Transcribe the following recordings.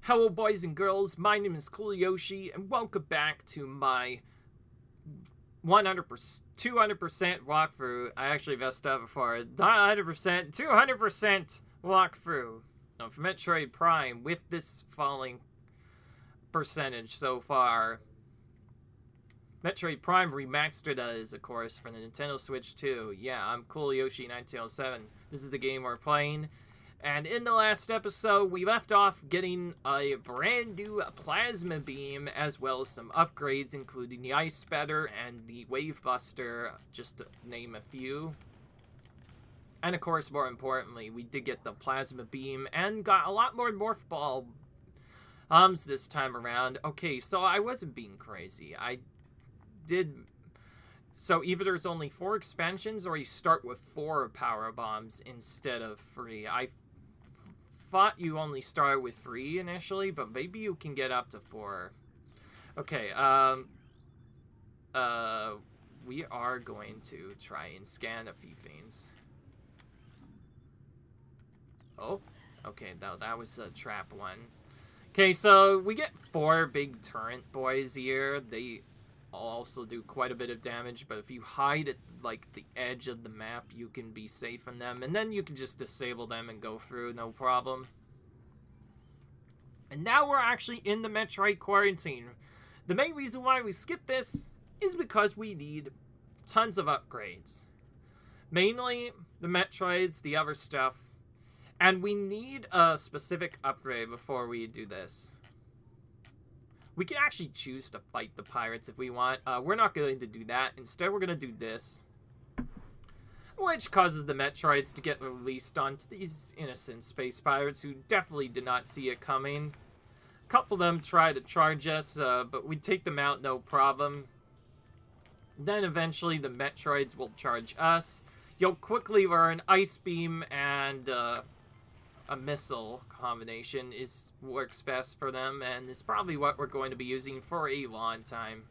Hello boys and girls, my name is Cool Yoshi, and welcome back to my 100%, 200% walkthrough. I actually messed up before. Not 100%, 200% walkthrough of Metroid Prime with this falling percentage so far. Metroid Prime Remastered is, of course, for the Nintendo Switch 2. Yeah, I'm Cool Yoshi 1907. This is the game we're playing. And in the last episode, we left off getting a brand new plasma beam, as well as some upgrades, including the Ice Spatter and the Wave Buster, just to name a few. And of course, more importantly, we did get the plasma beam and got a lot more Morph Ball this time around. Okay, so I wasn't being crazy. I did... So either there's only 4 expansions, or you start with 4 power bombs instead of 3. I thought you only started with 3 initially, but maybe you can get up to 4. Okay, we are going to try and scan a few things. Oh, okay, no, that was a trap one. Okay, so we get 4 big turret boys here. They also do quite a bit of damage, but if you hide at like the edge of the map, you can be safe from them, and then you can just disable them and go through, no problem. And now we're actually in the Metroid quarantine. The main reason why we skipped this is because we need tons of upgrades, mainly the Metroids, the other stuff, and we need a specific upgrade before we do this. We can actually choose to fight the pirates if we want. We're not going to do that. Instead, we're going to do this, which causes the Metroids to get released onto these innocent space pirates who definitely did not see it coming. A couple of them try to charge us, but we take them out no problem. Then eventually the Metroids will charge us. You'll quickly learn Ice Beam and a missile combination works best for them, and is probably what we're going to be using for a long time.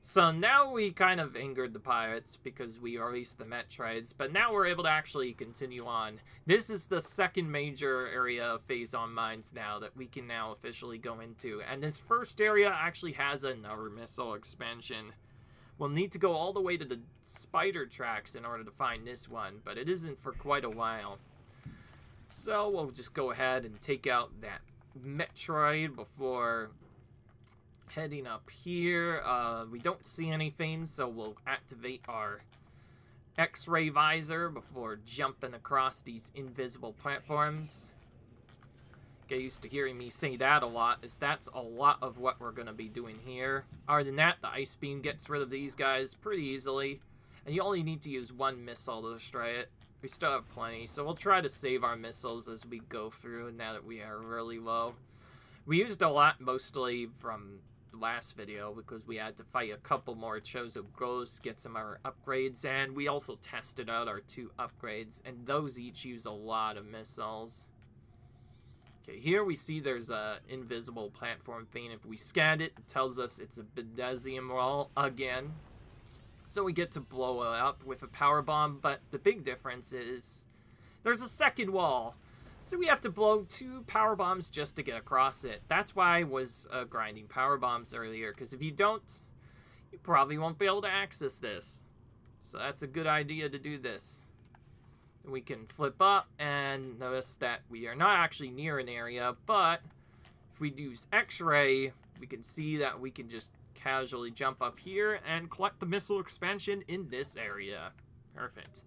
So now we kind of angered the pirates because we released the Metroids, but now we're able to actually continue on. This is the second major area of Phazon Mines now that we can now officially go into, and this first area actually has another missile expansion. We'll need to go all the way to the spider tracks in order to find this one, but it isn't for quite a while. So we'll just go ahead and take out that Metroid before heading up here. We don't see anything, so we'll activate our X-ray visor before jumping across these invisible platforms. Get used to hearing me say that a lot, as that's a lot of what we're going to be doing here. Other than that, the Ice Beam gets rid of these guys pretty easily, and you only need to use 1 missile to destroy it. We still have plenty, so we'll try to save our missiles as we go through now that we are really low. We used a lot mostly from the last video because we had to fight a couple more Chozo Ghosts, get some of our upgrades, and we also tested out our 2 upgrades, and those each use a lot of missiles. Okay, here we see there's a invisible platform thing. If we scan it, it tells us it's a Bedesium wall again. So we get to blow it up with a power bomb, but the big difference is there's a second wall. So we have to blow 2 power bombs just to get across it. That's why I was grinding power bombs earlier, because if you don't, you probably won't be able to access this. So that's a good idea to do this. We can flip up and notice that we are not actually near an area, but if we use X-ray, we can see that we can just casually jump up here and collect the missile expansion in this area. Perfect.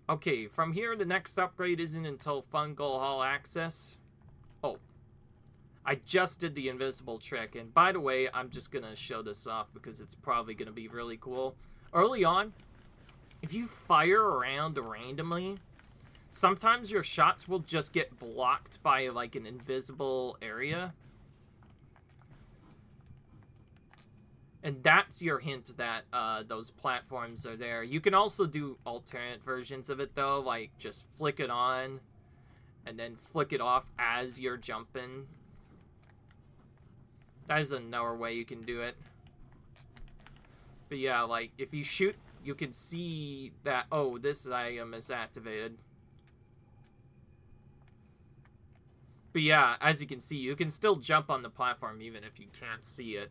Okay, from here, the next upgrade isn't until Fungal Hall access. Oh, I just did the invisible trick, and by the way, I'm just gonna show this off because it's probably gonna be really cool. Early on, if you fire around randomly, sometimes your shots will just get blocked by like an invisible area. And that's your hint that those platforms are there. You can also do alternate versions of it, though, like just flick it on and then flick it off as you're jumping. That is another way you can do it. But yeah, like if you shoot, you can see that, oh, this item is activated. But yeah, as you can see, you can still jump on the platform even if you can't see it.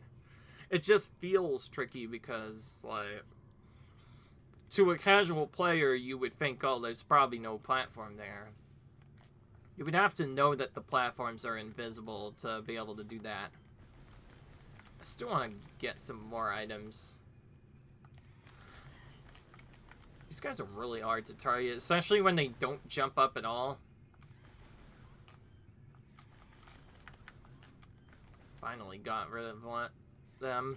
It just feels tricky because, like, to a casual player, you would think, oh, there's probably no platform there. You would have to know that the platforms are invisible to be able to do that. I still want to get some more items. These guys are really hard to target, especially when they don't jump up at all. Finally got rid of them.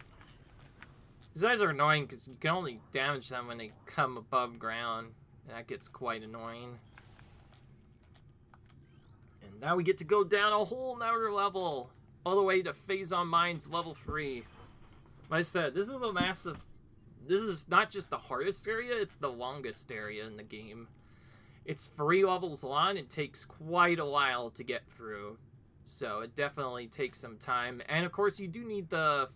These guys are annoying because you can only damage them when they come above ground. That gets quite annoying. And now we get to go down a whole nother level. All the way to Phase on Mines level 3. Like I said, this is a massive... This is not just the hardest area, it's the longest area in the game. It's 3 levels long, it takes quite a while to get through. So it definitely takes some time. And of course you do need the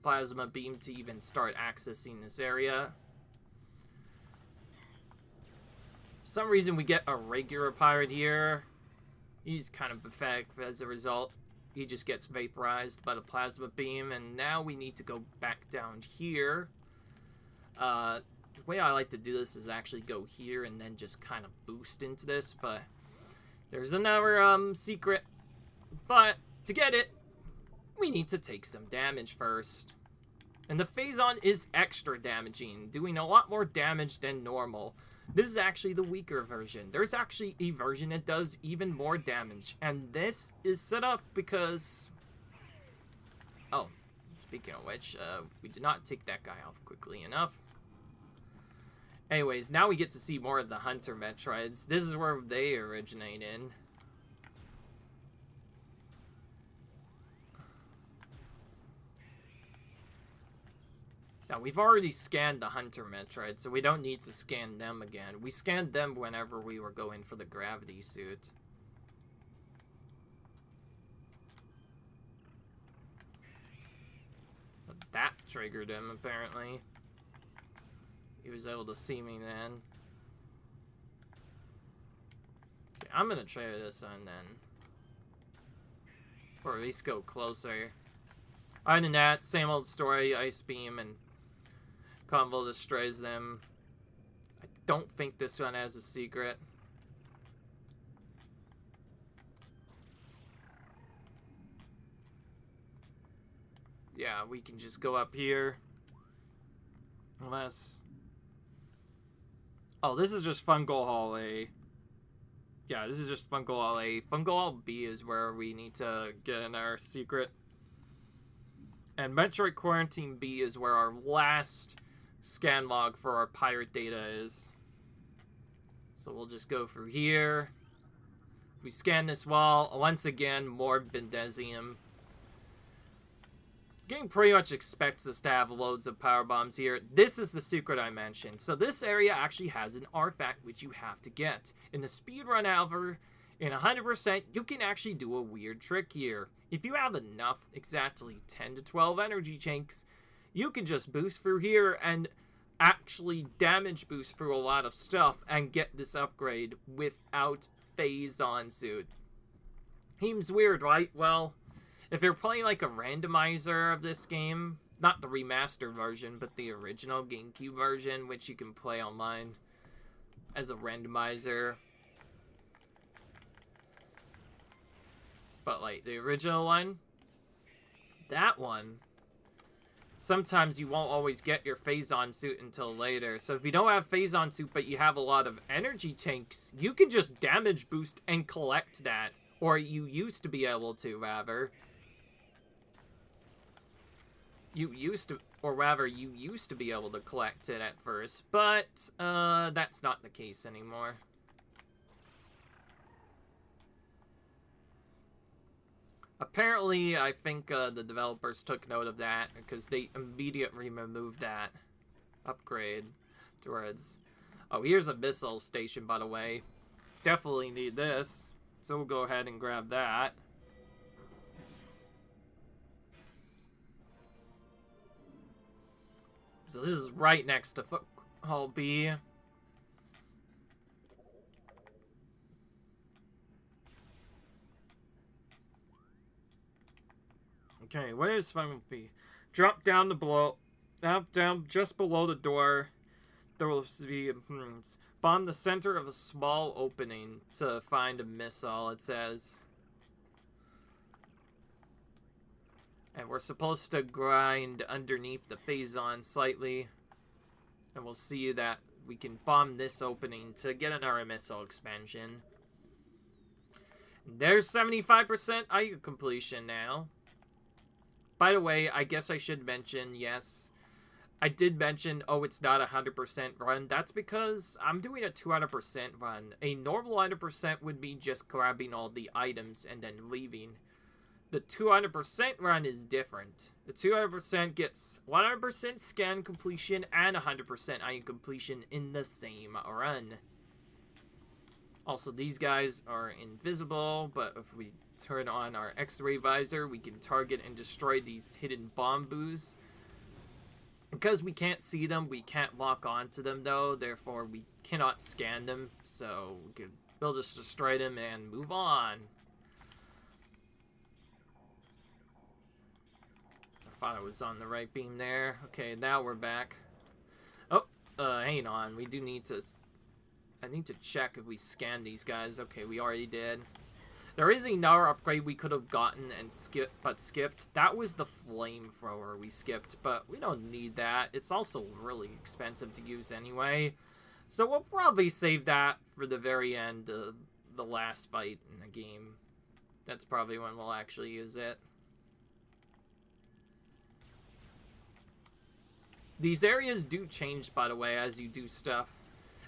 plasma beam to even start accessing this area. For some reason we get a regular pirate here. He's kind of pathetic as a result. He just gets vaporized by the plasma beam. And now we need to go back down here. The way I like to do this is actually go here and then just kind of boost into this. But there's another secret. But to get it, we need to take some damage first. And the Phazon is extra damaging, doing a lot more damage than normal. This is actually the weaker version. There's actually a version that does even more damage. And this is set up because... Oh, speaking of which, we did not take that guy off quickly enough. Anyways, now we get to see more of the Hunter Metroids. This is where they originate in. Now, we've already scanned the Hunter Metroid, so we don't need to scan them again. We scanned them whenever we were going for the gravity suit. But that triggered him, apparently. He was able to see me then. Okay, I'm gonna try this one then. Or at least go closer. Other than that, same old story, Ice Beam and Convo destroys them. I don't think this one has a secret. Yeah, we can just go up here. Unless... Oh, this is just Fungal Hall A. Yeah, this is just Fungal Hall A. Fungal Hall B is where we need to get in our secret. And Metroid Quarantine B is where our last scan log for our pirate data is. So we'll just go through here. We scan this wall. Once again, more Bendezium. The game pretty much expects us to have loads of power bombs here. This is the secret I mentioned. So this area actually has an artifact which you have to get. In the speedrun, however, in 100%, you can actually do a weird trick here. If you have enough, exactly 10 to 12 energy tanks, you can just boost through here and actually damage boost through a lot of stuff and get this upgrade without Phazon suit. Seems weird, right? Well, if you're playing like a randomizer of this game, not the remastered version, but the original GameCube version, which you can play online as a randomizer. But like the original one, that one, sometimes you won't always get your Phazon suit until later. So if you don't have Phazon suit but you have a lot of energy tanks, you can just damage boost and collect that. Or you used to be able to, rather. You used to be able to collect it at first, but that's not the case anymore. Apparently, I think the developers took note of that because they immediately removed that upgrade towards... Oh, here's a missile station, by the way. Definitely need this, so we'll go ahead and grab that. So this is right next to Hall B. Okay, what is fun with me? Drop down the below, down just below the door. There will be bomb the center of a small opening to find a missile. It says, and we're supposed to grind underneath the phazon slightly, and we'll see that we can bomb this opening to get another missile expansion. There's 75% IU completion now. By the way, I guess I should mention, yes, I did mention, oh, it's not a 100% run. That's because I'm doing a 200% run. A normal 100% would be just grabbing all the items and then leaving. The 200% run is different. The 200% gets 100% scan completion and 100% iron completion in the same run. Also, these guys are invisible, but if we turn on our X-ray visor, we can target and destroy these hidden bomb boos. Because we can't see them, we can't lock onto them though, therefore we cannot scan them, so we'll just destroy them and move on. I thought I was on the right beam there. Okay, now we're back. Oh, hang on, we do need to... I need to check if we scan these guys. Okay, we already did. There is another upgrade we could have gotten and skipped. That was the flamethrower we skipped, but we don't need that. It's also really expensive to use anyway. So we'll probably save that for the very end of the last fight in the game. That's probably when we'll actually use it. These areas do change, by the way, as you do stuff.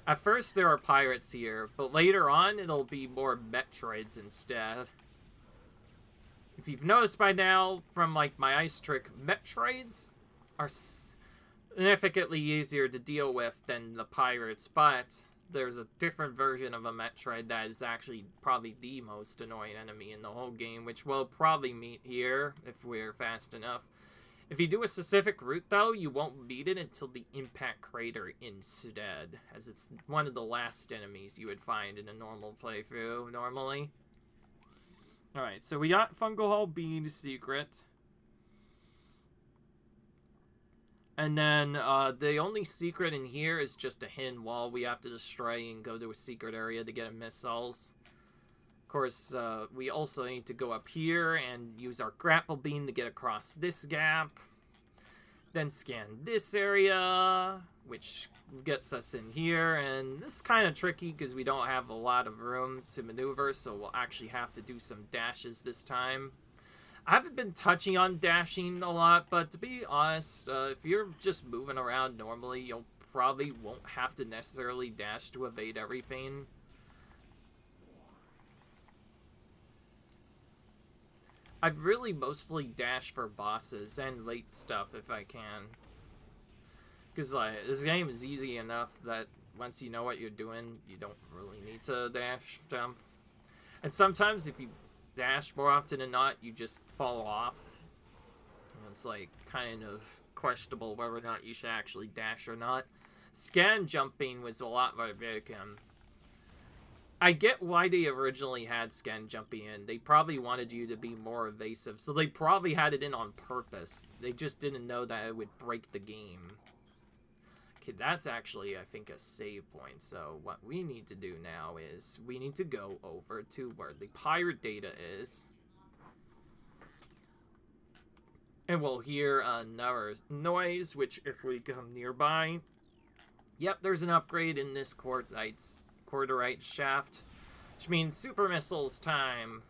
At first there are pirates here, but later on it'll be more Metroids instead. If you've noticed by now from like my ice trick, Metroids are significantly easier to deal with than the pirates, but there's a different version of a Metroid that is actually probably the most annoying enemy in the whole game, which we'll probably meet here if we're fast enough. If you do a specific route, though, you won't meet it until the Impact Crater instead, as it's one of the last enemies you would find in a normal playthrough, normally. Alright, so we got Fungal Hall Bean Secret. And then, the only secret in here is just a hidden wall we have to destroy and go to a secret area to get missiles. Of course, we also need to go up here and use our grapple beam to get across this gap. Then scan this area, which gets us in here. And this is kind of tricky because we don't have a lot of room to maneuver, so we'll actually have to do some dashes this time. I haven't been touching on dashing a lot, but to be honest, if you're just moving around normally, you'll probably won't have to necessarily dash to evade everything. I really mostly dash for bosses and late stuff if I can. Because this game is easy enough that once you know what you're doing, you don't really need to dash jump. And sometimes if you dash more often than not, you just fall off. And it's like kind of questionable whether or not you should actually dash or not. Scan jumping was a lot more big. I get why they originally had scan jumping in. They probably wanted you to be more evasive, so they probably had it in on purpose. They just didn't know that it would break the game. Okay, that's actually, I think, a save point. So what we need to do now is we need to go over to where the pirate data is. And we'll hear another noise, which if we come nearby... Yep, there's an upgrade in this Quarterite shaft, which means super missiles time.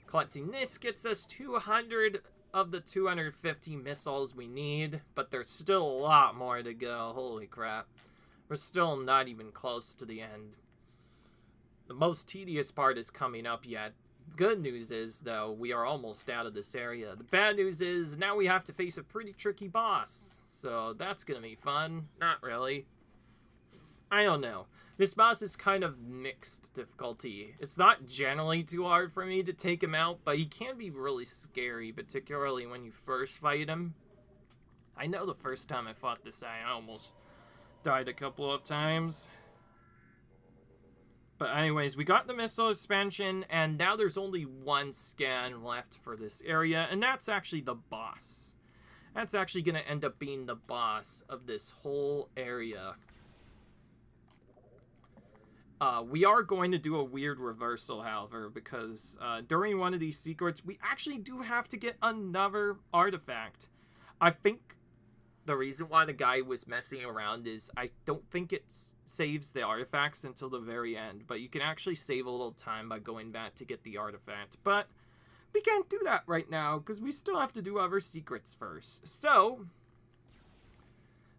Collecting this gets us 200 of the 250 missiles we need, but there's still a lot more to go. Holy crap. We're still not even close to the end. The most tedious part is coming up yet. Good news is, though, we are almost out of this area. The bad news is now we have to face a pretty tricky boss, so that's gonna be fun. Not really. I don't know. This boss is kind of mixed difficulty. It's not generally too hard for me to take him out, but he can be really scary, particularly when you first fight him. I know the first time I fought this guy, I almost died a couple of times. But anyways, we got the missile expansion, and now there's only one scan left for this area, and that's actually the boss. That's actually going to end up being the boss of this whole area. We are going to do a weird reversal, however, because during one of these secrets, we actually do have to get another artifact. I think the reason why the guy was messing around is I don't think it saves the artifacts until the very end, but you can actually save a little time by going back to get the artifact. But we can't do that right now because we still have to do other secrets first. So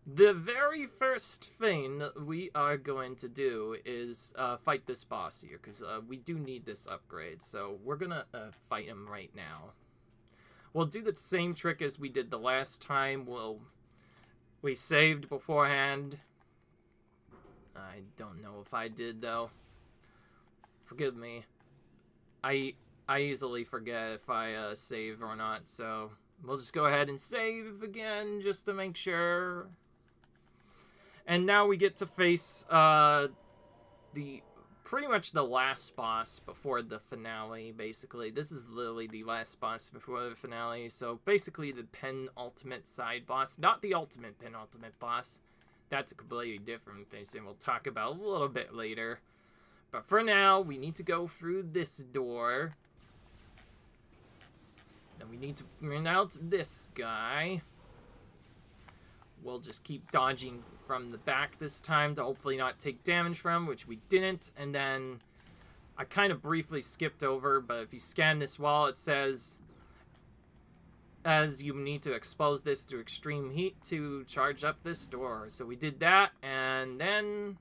the very first thing we are going to do is fight this boss here, because we do need this upgrade. So we're going to fight him right now. We'll do the same trick as we did the last time. We saved beforehand. I don't know if I did, though. Forgive me. I easily forget if I save or not, so we'll just go ahead and save again just to make sure. And now we get to face pretty much the last boss before the finale, basically. This is literally the last boss before the finale, so basically the penultimate side boss. Not the ultimate penultimate boss. That's a completely different thing, and we'll talk about a little bit later. But for now, we need to go through this door. Then we need to bring out this guy. We'll just keep dodging from the back this time to hopefully not take damage from, which we didn't. And then I kind of briefly skipped over, but if you scan this wall, it says as you need to expose this to extreme heat to charge up this door. So we did that, and then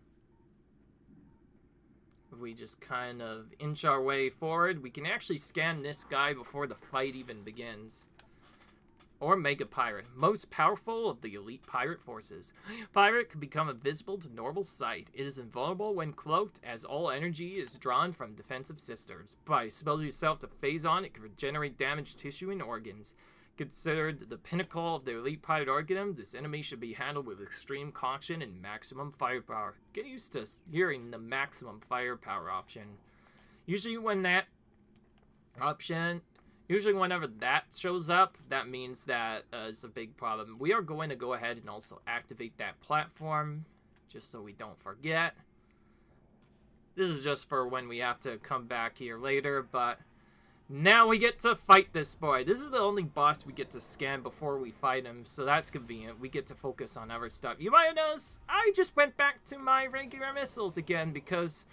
we just kind of inch our way forward. We can actually scan this guy before the fight even begins. Or Mega Pirate, most powerful of the elite pirate forces. Pirate can become invisible to normal sight. It is invulnerable when cloaked, as all energy is drawn from defensive systems. By exposing yourself to Phazon, it can regenerate damaged tissue and organs. Considered the pinnacle of the elite pirate organism, this enemy should be handled with extreme caution and maximum firepower. Get used to hearing the maximum firepower option. Usually whenever that shows up, that means that it's a big problem. We are going to go ahead and also activate that platform, just so we don't forget. This is just for when we have to come back here later, but now we get to fight this boy. This is the only boss we get to scan before we fight him, so that's convenient. We get to focus on other stuff. You might have noticed I just went back to my regular missiles again because,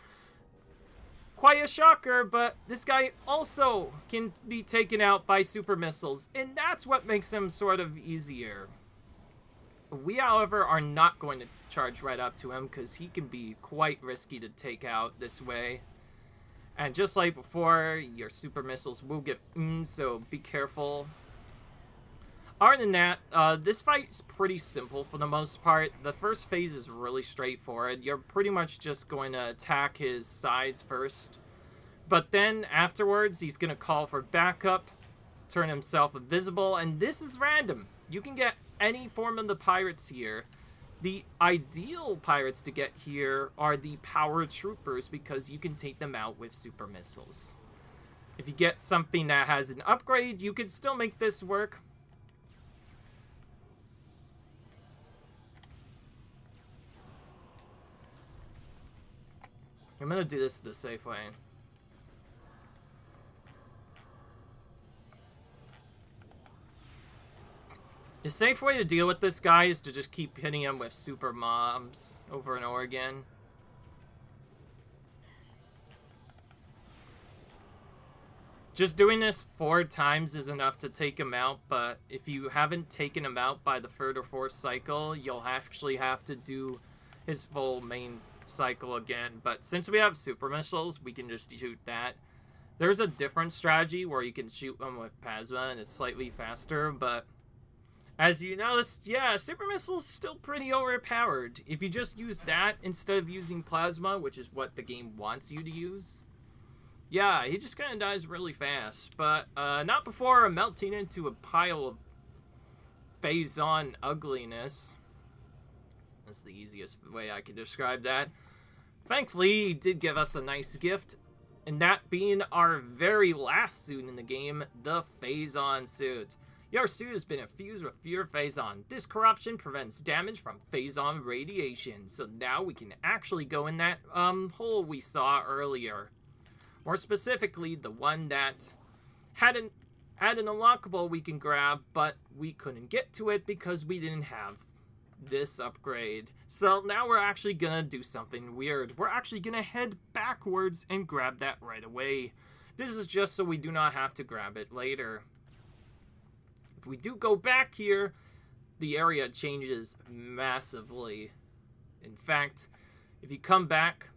quite a shocker, but this guy also can be taken out by super missiles, and that's what makes him sort of easier. We, however, are not going to charge right up to him because he can be quite risky to take out this way. And just like before, your super missiles will get so be careful. Other than that, this fight's pretty simple for the most part. The first phase is really straightforward. You're pretty much just going to attack his sides first. But then afterwards, he's going to call for backup, turn himself invisible, and this is random. You can get any form of the pirates here. The ideal pirates to get here are the power troopers because you can take them out with super missiles. If you get something that has an upgrade, you can still make this work. I'm gonna do this the safe way. The safe way to deal with this guy is to just keep hitting him with super mobs over and over again. Just doing this 4 times is enough to take him out, but if you haven't taken him out by the 3rd or 4th cycle, you'll actually have to do his full main cycle again. But since we have super missiles, we can just shoot that. There's a different strategy where you can shoot them with plasma and it's slightly faster, but as you noticed, yeah, super missiles still pretty overpowered. If you just use that instead of using plasma, which is what the game wants you to use, yeah, he just kind of dies really fast. But not before melting into a pile of Phazon ugliness. That's the easiest way I can describe that. Thankfully, he did give us a nice gift, and that being our very last suit in the game, the Phazon suit. Your suit has been infused with pure Phazon. This corruption prevents damage from Phazon radiation, so now we can actually go in that hole we saw earlier. More specifically, the one that had an unlockable we can grab, but we couldn't get to it because we didn't have this upgrade. So now we're actually gonna do something weird. We're actually gonna head backwards and grab that right away. This is just so we do not have to grab it later. If we do go back here, the area changes massively. In fact, if you come back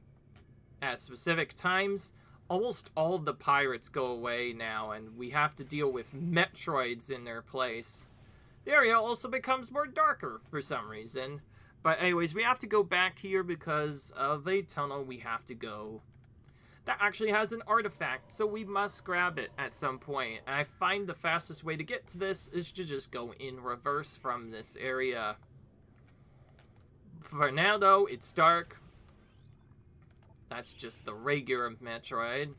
at specific times, almost all of the pirates go away now, and we have to deal with Metroids in their place. The area also becomes more darker for some reason. But anyways, we have to go back here because of a tunnel we have to go. That actually has an artifact, so we must grab it at some point. And I find the fastest way to get to this is to just go in reverse from this area. For now, though, it's dark. That's just the regular Metroid.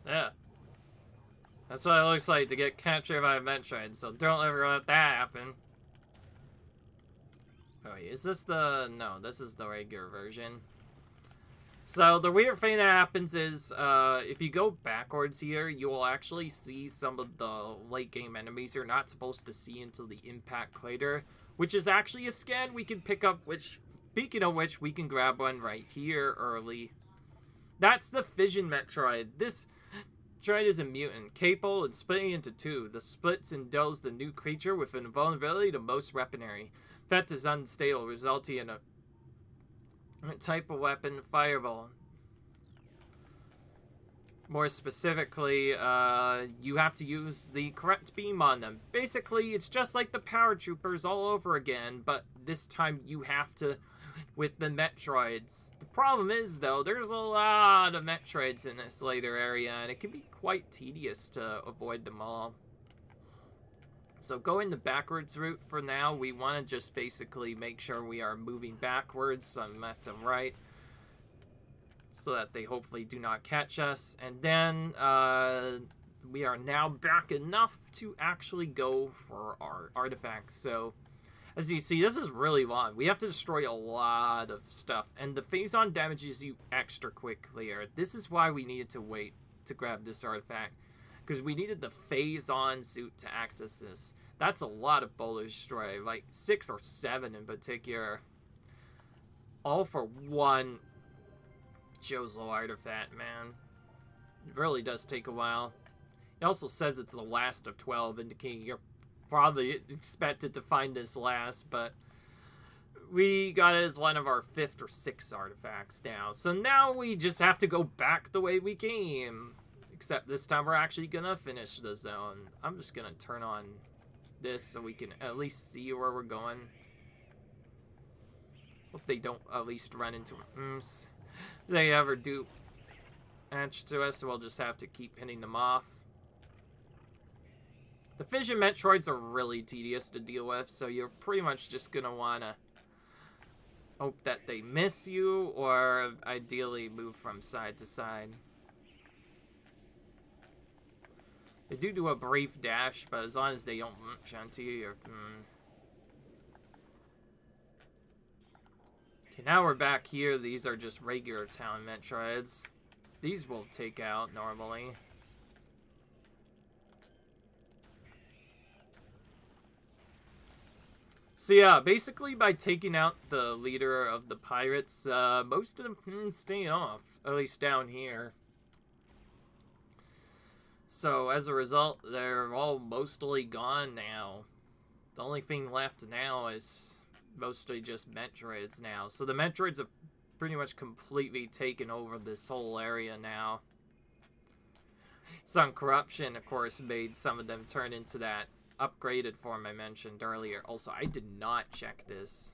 Yeah. That's what it looks like to get captured by a Metroid, so don't ever let that happen. Oh wait, is this the... No, this is the regular version. So the weird thing that happens is, if you go backwards here, you will actually see some of the late game enemies you're not supposed to see until the impact crater, which is actually a scan we can pick up, which, speaking of which, we can grab one right here early. That's the Fission Metroid. This Metroid is a mutant, capable of splitting into two. The splits endows the new creature with an vulnerability to most weaponry. That is unstable, resulting in a type of weapon, fireball. More specifically, you have to use the correct beam on them. Basically, it's just like the Power Troopers all over again, but this time you have to with the Metroids. The problem is, though, there's a lot of Metroids in this later area, and it can be quite tedious to avoid them all. So going the backwards route for now, we want to just basically make sure we are moving backwards from left and right, so that they hopefully do not catch us. And then we are now back enough to actually go for our artifacts. So as you see, this is really long. We have to destroy a lot of stuff, and the Phazon damages you extra quickly here. This is why we needed to wait to grab this artifact, because we needed the Phazon suit to access this. That's a lot of boulders destroy, like 6 or 7 in particular. All for one Jozo artifact, man. It really does take a while. It also says it's the last of 12, indicating you're probably expected to find this last, but we got it as one of our 5th or 6th artifacts now. So now we just have to go back the way we came. Except this time we're actually gonna finish the zone. I'm just gonna turn on this so we can at least see where we're going. Hope they don't at least run into imps. If they ever do match to us, we'll just have to keep hitting them off. The Fission Metroids are really tedious to deal with, so you're pretty much just gonna wanna hope that they miss you, or ideally move from side to side. They do a brief dash, but as long as they don't munch onto you, you're... Okay, now we're back here. These are just regular town Metroids. These will take out normally. So yeah, basically by taking out the leader of the pirates, most of them can stay off, at least down here. So as a result, they're all mostly gone now. The only thing left now is mostly just Metroids now. So the Metroids have pretty much completely taken over this whole area now. Some corruption, of course, made some of them turn into that upgraded form I mentioned earlier. Also, I did not check this.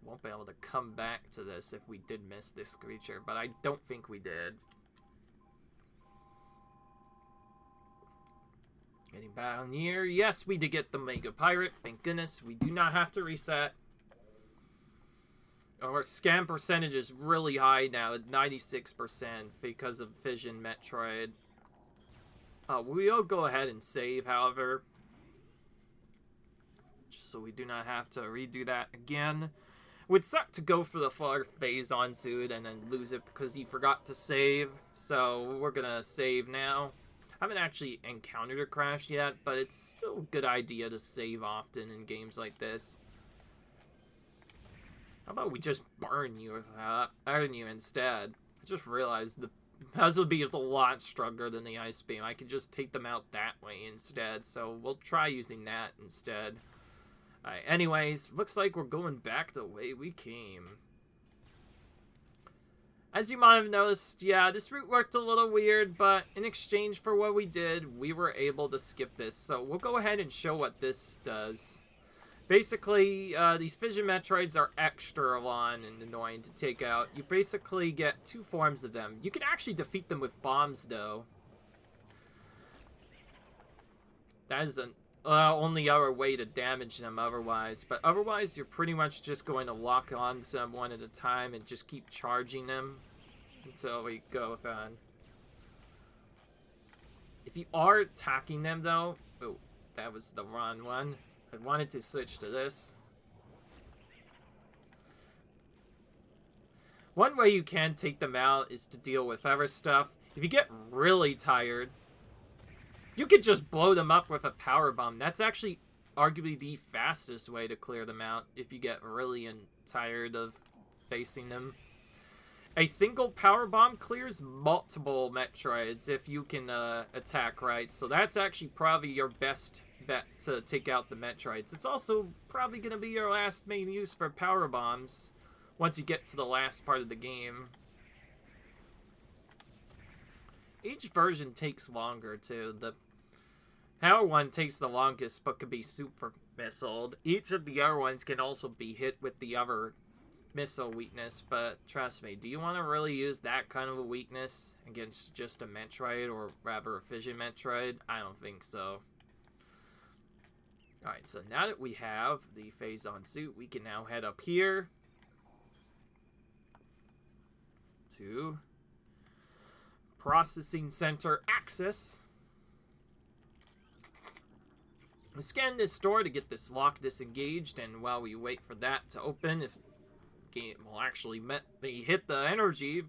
Won't be able to come back to this if we did miss this creature, but I don't think we did. Getting down here. Yes, we did get the Mega Pirate. Thank goodness. We do not have to reset. Our scam percentage is really high now at 96% because of Fission Metroid. We'll go ahead and save, however. Just so we do not have to redo that again. Would suck to go for the full phase-on suit and then lose it because you forgot to save. So we're gonna save now. I haven't actually encountered a crash yet, but it's still a good idea to save often in games like this. How about we just burn you instead? I just realized the puzzle bee is a lot stronger than the ice beam. I could just take them out that way instead, so we'll try using that instead. Alright, anyways, looks like we're going back the way we came. As you might have noticed, yeah, this route worked a little weird, but in exchange for what we did, we were able to skip this. So we'll go ahead and show what this does. Basically, these Fission Metroids are extra long and annoying to take out. You basically get two forms of them. You can actually defeat them with bombs, though. That is the only other way to damage them otherwise. But otherwise, you're pretty much just going to lock on to them one at a time and just keep charging them until we go on. If you are attacking them, though... Oh, that was the wrong one. I wanted to switch to this. One way you can take them out is to deal with other stuff. If you get really tired, you could just blow them up with a power bomb. That's actually arguably the fastest way to clear them out if you get really tired of facing them. A single power bomb clears multiple Metroids if you can attack right. So that's actually probably your best bet to take out the Metroids. It's also probably going to be your last main use for power bombs once you get to the last part of the game. Each version takes longer too. The power one takes the longest but could be super missiled. Each of the other ones can also be hit with the other missile weakness, but trust me, do you want to really use that kind of a weakness against just a Metroid, or rather a Fission Metroid? I don't think so. Alright, so now that we have the phase-on suit, we can now head up here to Processing Center Access. We scan this door to get this lock disengaged, and while we wait for that to open, if the game will actually let me hit the energy,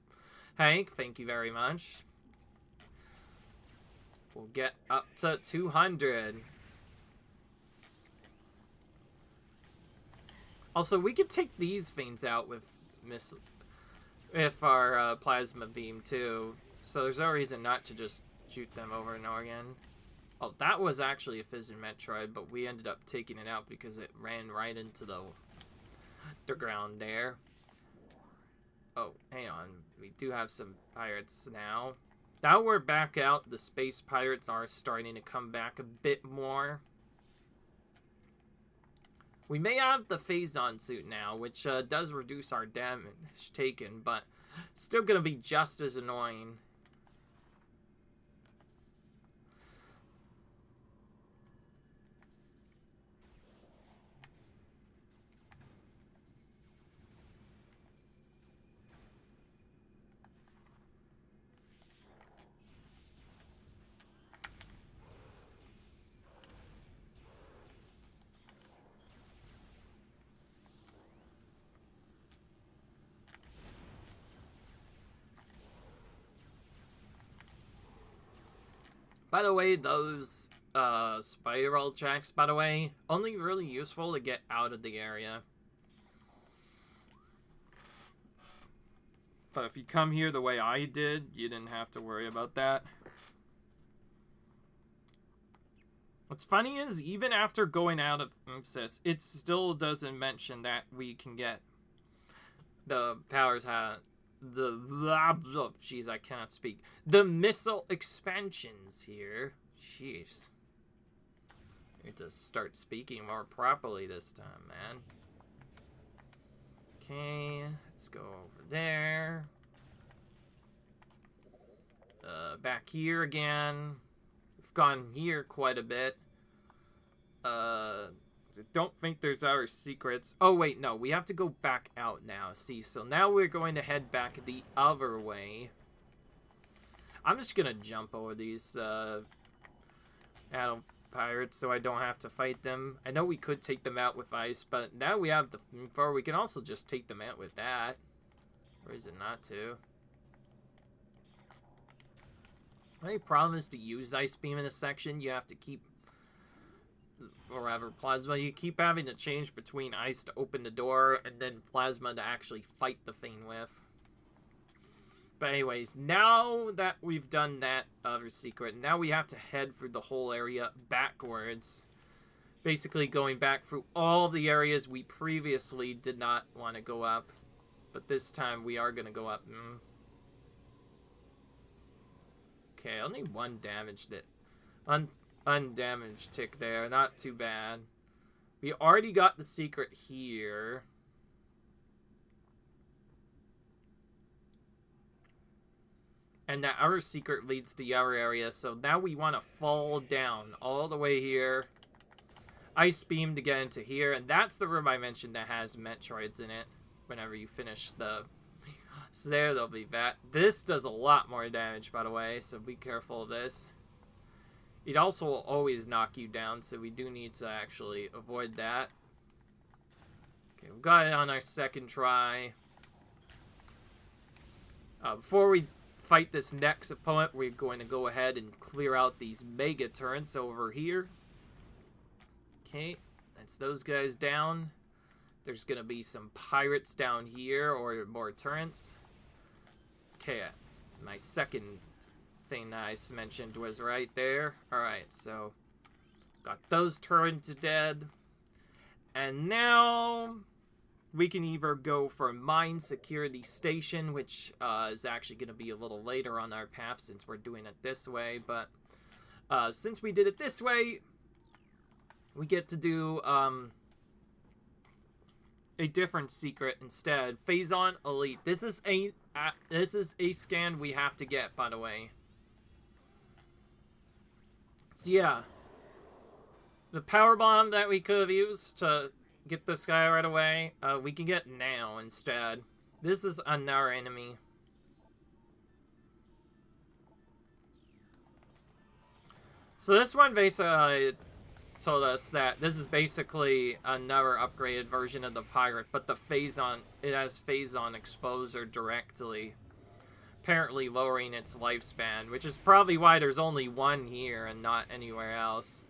Hank, thank you very much. We'll get up to 200. Also, we could take these things out with our plasma beam too, so there's no reason not to just shoot them over and over again. Oh, that was actually a Fission Metroid, but we ended up taking it out because it ran right into the ground there. Oh, hang on. We do have some pirates now. Now we're back out. The space pirates are starting to come back a bit more. We may have the phase-on suit now, which does reduce our damage taken, but still going to be just as annoying. By the way, those spiral tracks, by the way, only really useful to get out of the area. But if you come here the way I did, you didn't have to worry about that. What's funny is, even after going out of Emphasis, it still doesn't mention that we can get the powers jeez, I cannot speak. The missile expansions here. Jeez. I need to start speaking more properly this time, man. Okay, let's go over there. Back here again. We've gone here quite a bit. Don't think there's other secrets. Oh, wait, no. We have to go back out now. See, so now we're going to head back the other way. I'm just gonna jump over these, Adult Pirates so I don't have to fight them. I know we could take them out with ice, but now we have the flamethrower. We can also just take them out with that. Or is it not to? The only problem is to use Ice Beam in this section, you have to keep, or rather Plasma, you keep having to change between Ice to open the door and then Plasma to actually fight the thing with. But anyways, now that we've done that other secret, now we have to head through the whole area backwards. Basically going back through all the areas we previously did not want to go up. But this time we are going to go up. Okay, only one damaged it. Undamaged tick there. Not too bad. We already got the secret here. And that other secret leads to the other area. So now we want to fall down all the way here. Ice Beam to get into here. And that's the room I mentioned that has Metroids in it. Whenever you finish the... So there'll be that. This does a lot more damage, by the way, so be careful of this. It also will always knock you down, so we do need to actually avoid that. Okay, we've got it on our second try. Before we fight this next opponent, we're going to go ahead and clear out these mega turrets over here. Okay, that's those guys down. There's going to be some pirates down here, or more turrets. Okay, my second thing that I mentioned was right there. Alright, so got those turrets dead. And now we can either go for Mine Security Station, which is actually going to be a little later on our path since we're doing it this way. But since we did it this way, we get to do... a different secret instead. Phazon Elite. This is a scan we have to get, by the way. So yeah, the power bomb that we could have used to get this guy right away, we can get now instead. This is another enemy. So this one basically told us that this is basically another upgraded version of the pirate, but the Phazon, it has Phazon exposure directly, apparently lowering its lifespan, which is probably why there's only one here and not anywhere else.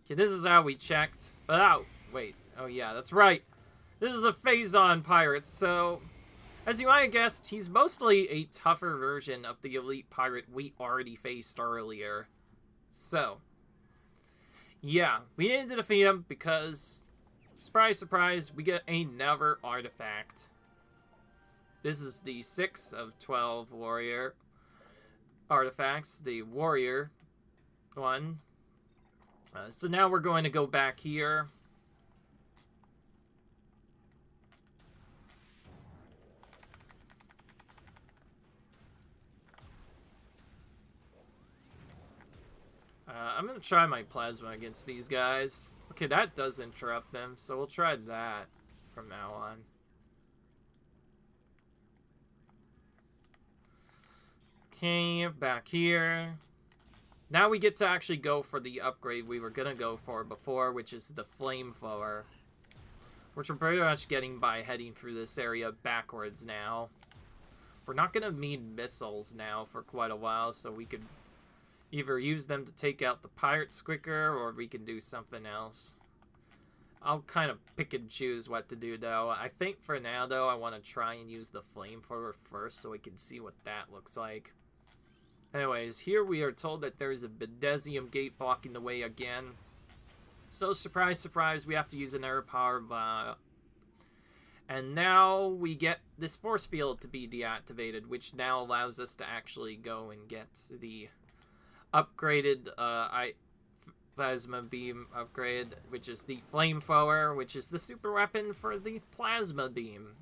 Okay, this is how we checked. Oh, wait. Oh yeah, that's right. This is a Phazon pirate, so... As you might have guessed, he's mostly a tougher version of the elite pirate we already faced earlier. So, yeah, we needed to defeat him because, surprise, surprise, we get another artifact. This is the 6 of 12 warrior artifacts, the warrior one. So now we're going to go back here. I'm going to try my plasma against these guys. Okay, that does interrupt them, so we'll try that from now on. Okay, back here. Now we get to actually go for the upgrade we were going to go for before, which is the flamethrower. Which we're pretty much getting by heading through this area backwards now. We're not going to need missiles now for quite a while, so we could either use them to take out the pirates quicker, or we can do something else. I'll kind of pick and choose what to do, though. I think for now, though, I want to try and use the flamethrower first so we can see what that looks like. Anyways, here we are told that there's a Bedesium gate blocking the way again. So, surprise, surprise, we have to use an air power vial. And now we get this force field to be deactivated, which now allows us to actually go and get the upgraded plasma beam upgrade, which is the flamethrower, which is the super weapon for the plasma beam.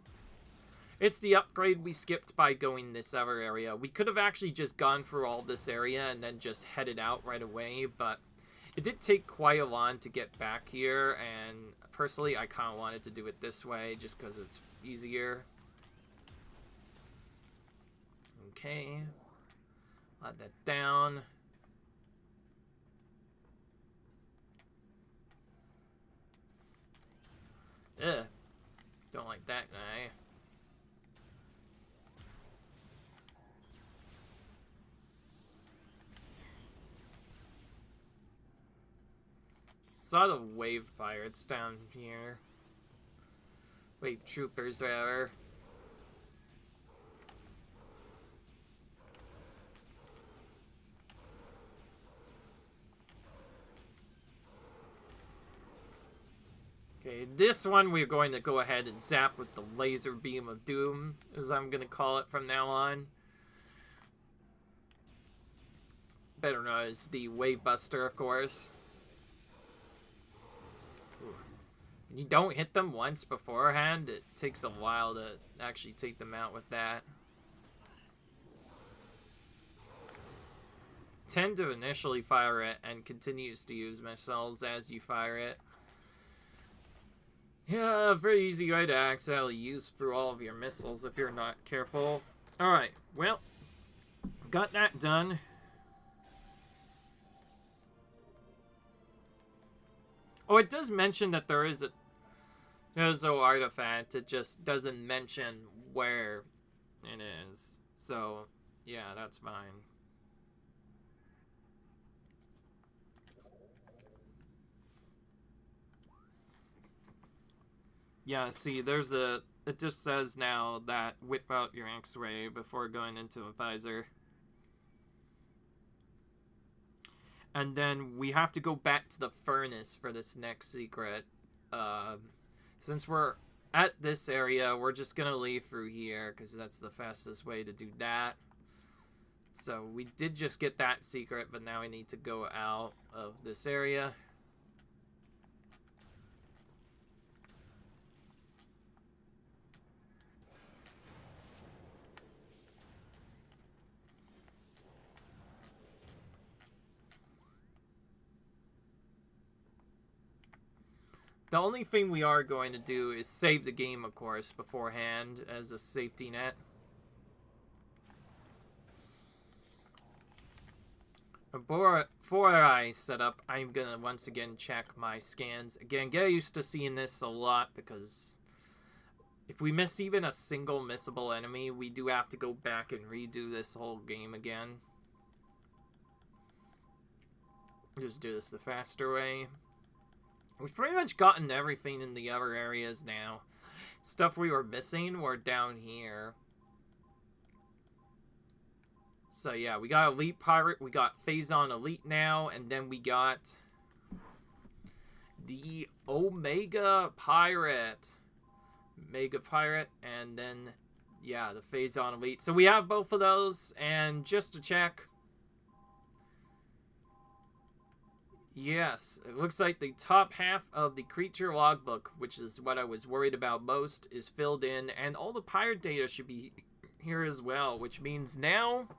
It's the upgrade we skipped by going this other area. We could have actually just gone through all this area and then just headed out right away, but it did take quite a long to get back here, and personally I kind of wanted to do it this way just because it's easier. Okay, let that down. Ugh, don't like that guy. Saw the wave pirates down here. Wave troopers, rather. Okay, this one we're going to go ahead and zap with the laser beam of doom, as I'm going to call it from now on. Better known as the Wave Buster, of course. Ooh. You don't hit them once beforehand, it takes a while to actually take them out with that. Tend to initially fire it and continues to use missiles as you fire it. Yeah, a very easy way to accidentally use through all of your missiles if you're not careful. Alright, well, got that done. Oh, it does mention that there's an artifact. It just doesn't mention where it is. So, yeah, that's fine. Yeah, see, there's a... It just says now that whip out your X-ray before going into a visor. And then we have to go back to the furnace for this next secret. Since we're at this area, we're just gonna leave through here, because that's the fastest way to do that. So we did just get that secret, but now we need to go out of this area. The only thing we are going to do is save the game, of course, beforehand as a safety net. Before I set up, I'm going to once again check my scans. Again, get used to seeing this a lot because if we miss even a single missable enemy, we do have to go back and redo this whole game again. Just do this the faster way. We've pretty much gotten everything in the other areas now. Stuff we were missing were down here. So yeah, we got Elite Pirate, we got Phazon Elite now, and then we got the Omega Pirate. Mega Pirate, and then, yeah, the Phazon Elite. So we have both of those, and just to check... Yes, it looks like the top half of the creature logbook, which is what I was worried about most, is filled in, and all the pirate data should be here as well, which means now...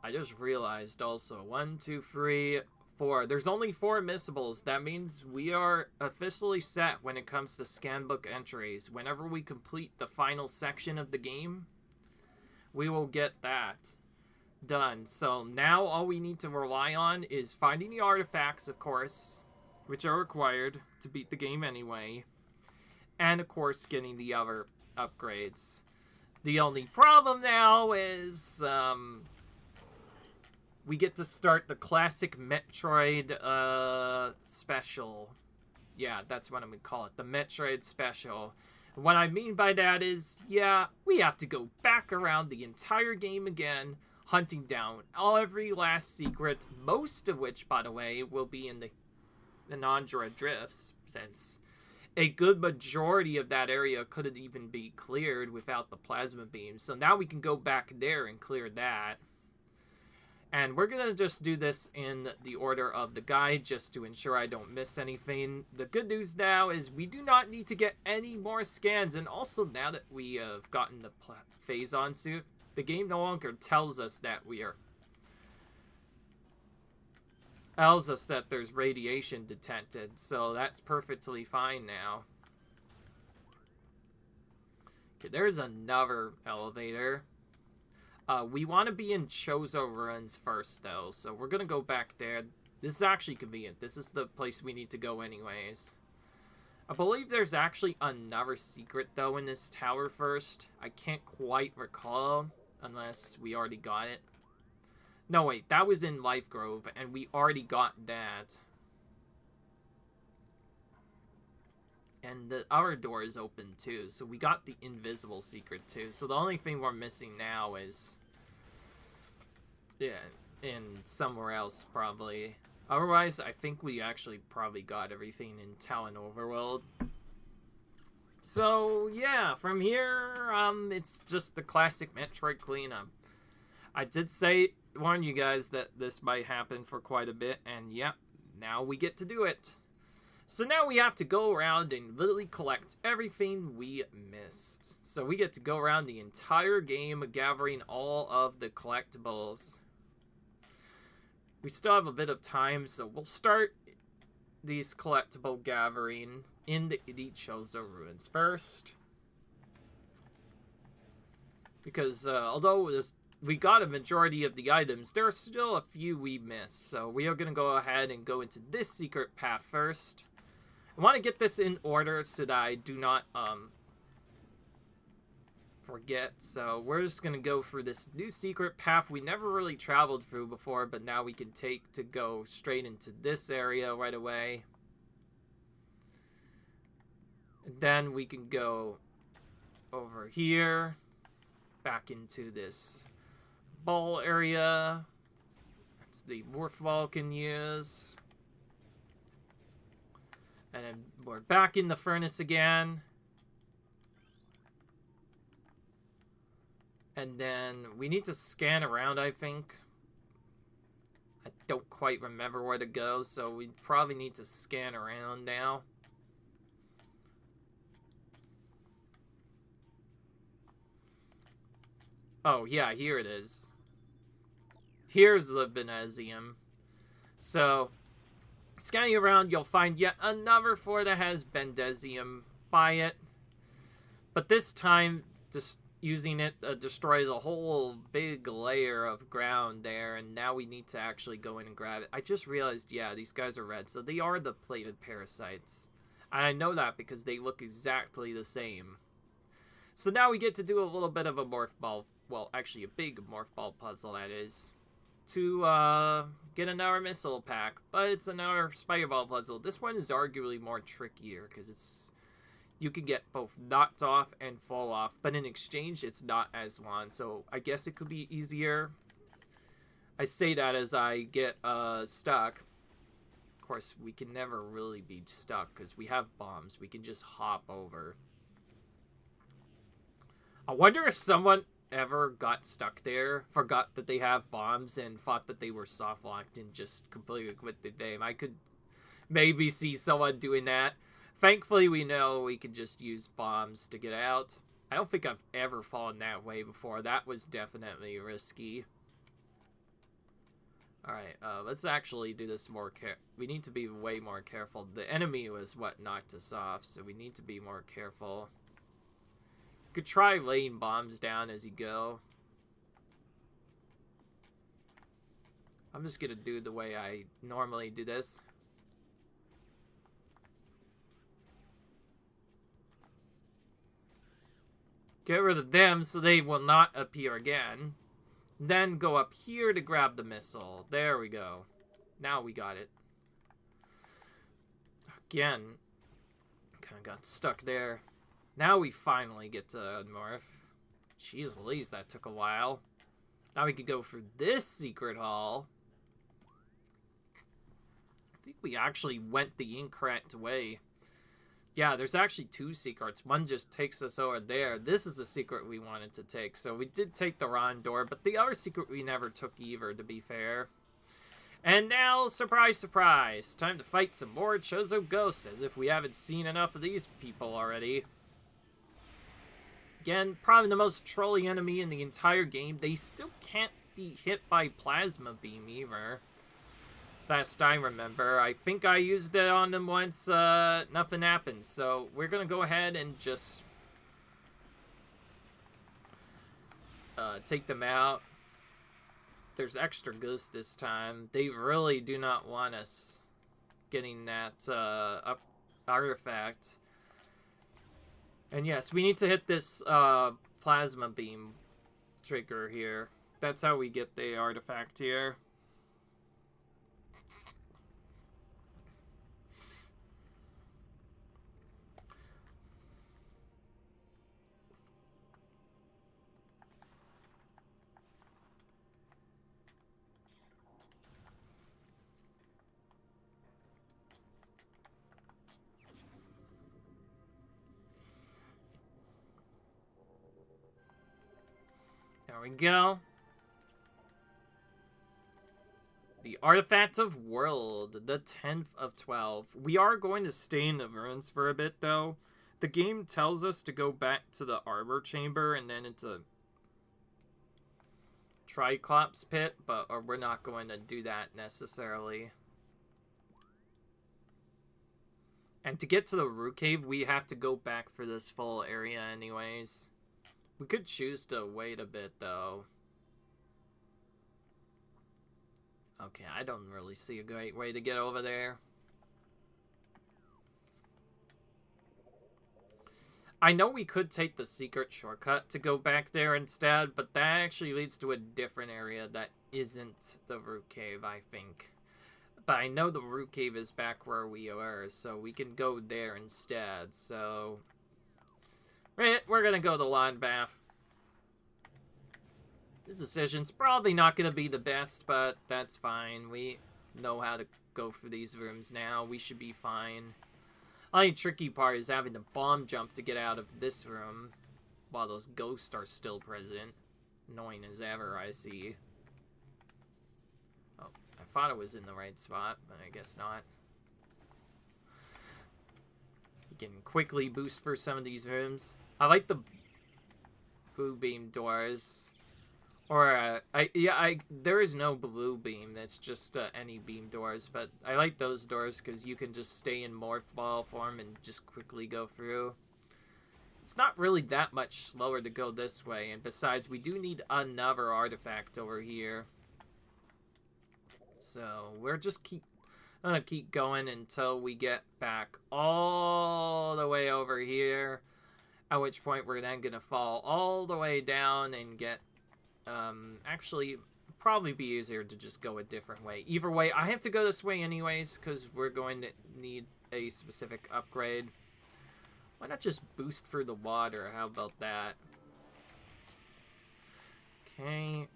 I just realized also, 1, 2, 3, 4. There's only 4 missables. That means we are officially set when it comes to scanbook entries. Whenever we complete the final section of the game, we will get that done. So now all we need to rely on is finding the artifacts, of course, which are required to beat the game anyway, and of course getting the other upgrades. The only problem now is we get to start the classic Metroid special. Yeah, that's what I'm gonna call it, the Metroid special. What I mean by that is, yeah, we have to go back around the entire game again, hunting down every last secret, most of which, by the way, will be in the Nandra Drifts, since a good majority of that area couldn't even be cleared without the plasma beam. So now we can go back there and clear that. And we're going to just do this in the order of the guide just to ensure I don't miss anything. The good news now is we do not need to get any more scans. And also now that we have gotten the Phazon suit, the game no longer tells us that there's radiation detected. So that's perfectly fine now. Okay, there's another elevator. We want to be in Chozo Ruins first, though, so we're going to go back there. This is actually convenient. This is the place we need to go anyways. I believe there's actually another secret, though, in this tower first. I can't quite recall, unless we already got it. No, wait, that was in Life Grove, and we already got that. And the other door is open, too, so we got the invisible secret, too. So the only thing we're missing now is... yeah, in somewhere else, probably. Otherwise, I think we actually probably got everything in Talon Overworld. So, yeah, from here, it's just the classic Metroid cleanup. I did warn you guys that this might happen for quite a bit, and yep, now we get to do it. So now we have to go around and literally collect everything we missed. So we get to go around the entire game gathering all of the collectibles. We still have a bit of time, so we'll start these collectible gathering in the Elite Chozo Ruins first. Because although we got a majority of the items, there are still a few we missed. So we are going to go ahead and go into this secret path first. I want to get this in order so that I do not forget. So we're just going to go through this new secret path we never really traveled through before, but now we can take to go straight into this area right away. And then we can go over here, back into this ball area. That's the morph ball can use. And then we're back in the furnace again. And then we need to scan around, I think. I don't quite remember where to go, so we probably need to scan around now. Oh, yeah, here it is. Here's the Benesium. So... scanning around, you'll find yet another floor that has Bendesium by it. But this time, just using it destroys a whole big layer of ground there. And now we need to actually go in and grab it. I just realized, yeah, these guys are red. So they are the plated parasites. And I know that because they look exactly the same. So now we get to do a little bit of a morph ball. Well, actually a big morph ball puzzle, that is. To get another missile pack, but it's another spider ball puzzle. This one is arguably more trickier because you can get both knocked off and fall off, but in exchange it's not as long, so I guess it could be easier. I say that as I get stuck. Of course, we can never really be stuck because we have bombs. We can just hop over. I wonder if someone ever got stuck there, forgot that they have bombs, and thought that they were soft locked and just completely quit the game. I could maybe see someone doing that. Thankfully, we know we can just use bombs to get out. I don't think I've ever fallen that way before. That was definitely risky. Alright, let's actually do this more we need to be way more careful. The enemy was what knocked us off, so we need to be more careful. You could try laying bombs down as you go. I'm just gonna do the way I normally do this. Get rid of them so they will not appear again. Then go up here to grab the missile. There we go. Now we got it. Again, kind of got stuck there. Now we finally get to Morph. Jeez Louise, that took a while. Now we can go for this secret hall. I think we actually went the incorrect way. Yeah, there's actually 2 secrets. One just takes us over there. This is the secret we wanted to take. So we did take the wrong door, but the other secret we never took either, to be fair. And now, surprise, surprise, time to fight some more Chozo Ghosts, as if we haven't seen enough of these people already. Again, probably the most trolly enemy in the entire game. They still can't be hit by Plasma Beam either. Last I remember. I think I used it on them once, nothing happened. So we're gonna go ahead and just take them out. There's extra ghosts this time. They really do not want us getting that artifact. And yes, we need to hit this plasma beam trigger here. That's how we get the artifact here. There we go. The Artifact of World, the 10th of 12. We are going to stay in the ruins for a bit, though. The game tells us to go back to the Arbor Chamber and then into Triclops Pit, but we're not going to do that necessarily. And to get to the Root Cave, we have to go back for this full area anyways. We could choose to wait a bit, though. Okay, I don't really see a great way to get over there. I know we could take the secret shortcut to go back there instead, but that actually leads to a different area that isn't the Root Cave, I think. But I know the Root Cave is back where we are, so we can go there instead, so... We're gonna go to Lawn Bath. This decision's probably not gonna be the best, but that's fine. We know how to go for these rooms now. We should be fine. The only tricky part is having to bomb jump to get out of this room while those ghosts are still present. Annoying as ever, I see. Oh, I thought it was in the right spot, but I guess not. You can quickly boost for some of these rooms. I like the blue beam doors. Or, there is no blue beam, that's just any beam doors, but I like those doors because you can just stay in morph ball form and just quickly go through. It's not really that much slower to go this way, and besides, we do need another artifact over here. So, we're just gonna keep going until we get back all the way over here, at which point we're then gonna fall all the way down and get actually, probably be easier to just go a different way. Either way, I have to go this way anyways, because we're going to need a specific upgrade. Why not just boost through the water? How about that? Okay.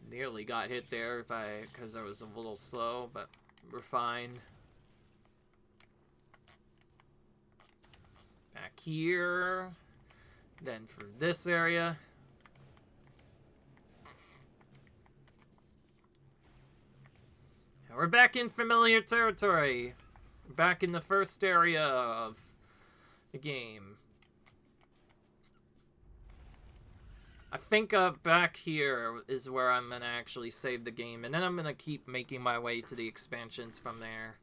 Nearly got hit there because I was a little slow, but we're fine. Back here. Then for this area. We're back in familiar territory. Back in the first area of the game. I think back here is where I'm going to actually save the game. And then I'm going to keep making my way to the expansions from there.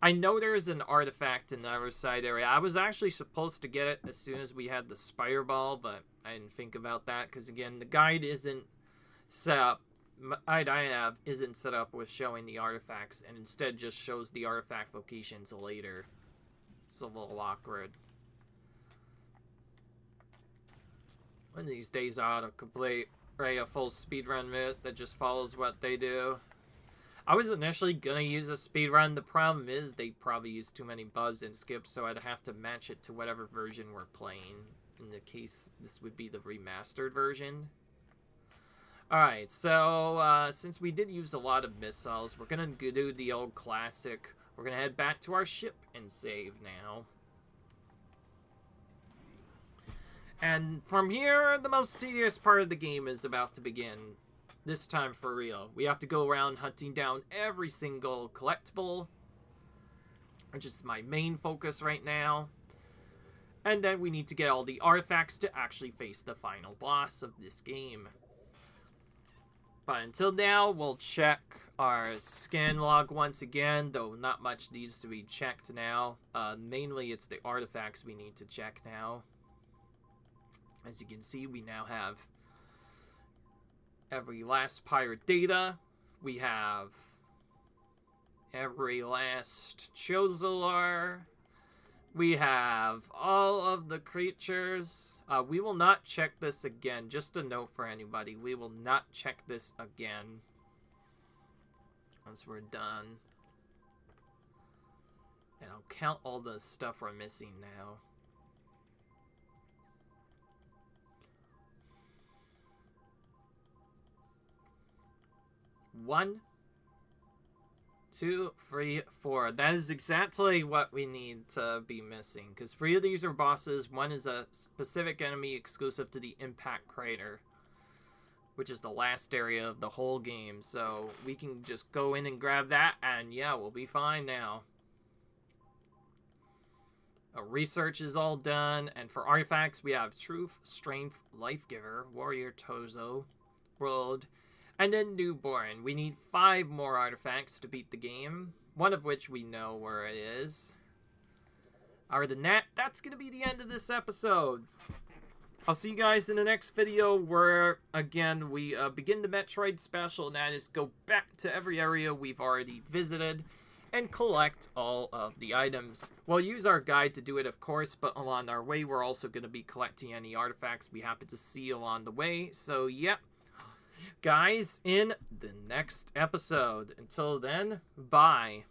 I know there's an artifact in the other side area. I was actually supposed to get it as soon as we had the Spire Ball. But I didn't think about that. Because again, the guide isn't set up. I have isn't set up with showing the artifacts and instead just shows the artifact locations later. It's a little awkward. One of these days I ought to complete a full speedrun bit that just follows what they do. I was initially gonna use a speedrun. The problem is they probably use too many buzzs and skips, so I'd have to match it to whatever version we're playing. In the case, this would be the remastered version. Alright, so since we did use a lot of missiles, we're gonna do the old classic. We're gonna head back to our ship and save now. And from here, the most tedious part of the game is about to begin. This time for real. We have to go around hunting down every single collectible, which is my main focus right now. And then we need to get all the artifacts to actually face the final boss of this game. But until now, we'll check our scan log once again, though not much needs to be checked now. Mainly it's the artifacts we need to check now. As you can see, we now have every last pirate data. We have every last Chozolar. We have all of the creatures. We will not check this again. Just a note for anybody. We will not check this again once we're done. And I'll count all the stuff we're missing now. 1, 2, 3, 4. That is exactly what we need to be missing, because 3 of these are bosses. 1 is a specific enemy exclusive to the impact crater, which is the last area of the whole game. So we can just go in and grab that, and yeah, we'll be fine now. Research is all done, and for artifacts, we have Truth, Strength, Life Giver, Warrior Tozo, World, and then Newborn. We need 5 more artifacts to beat the game, one of which we know where it is. Other than that, that's going to be the end of this episode. I'll see you guys in the next video where, again, we begin the Metroid special, and that is go back to every area we've already visited and collect all of the items. We'll use our guide to do it, of course, but along our way, we're also going to be collecting any artifacts we happen to see along the way. So, yep. Guys, in the next episode. Until then, bye.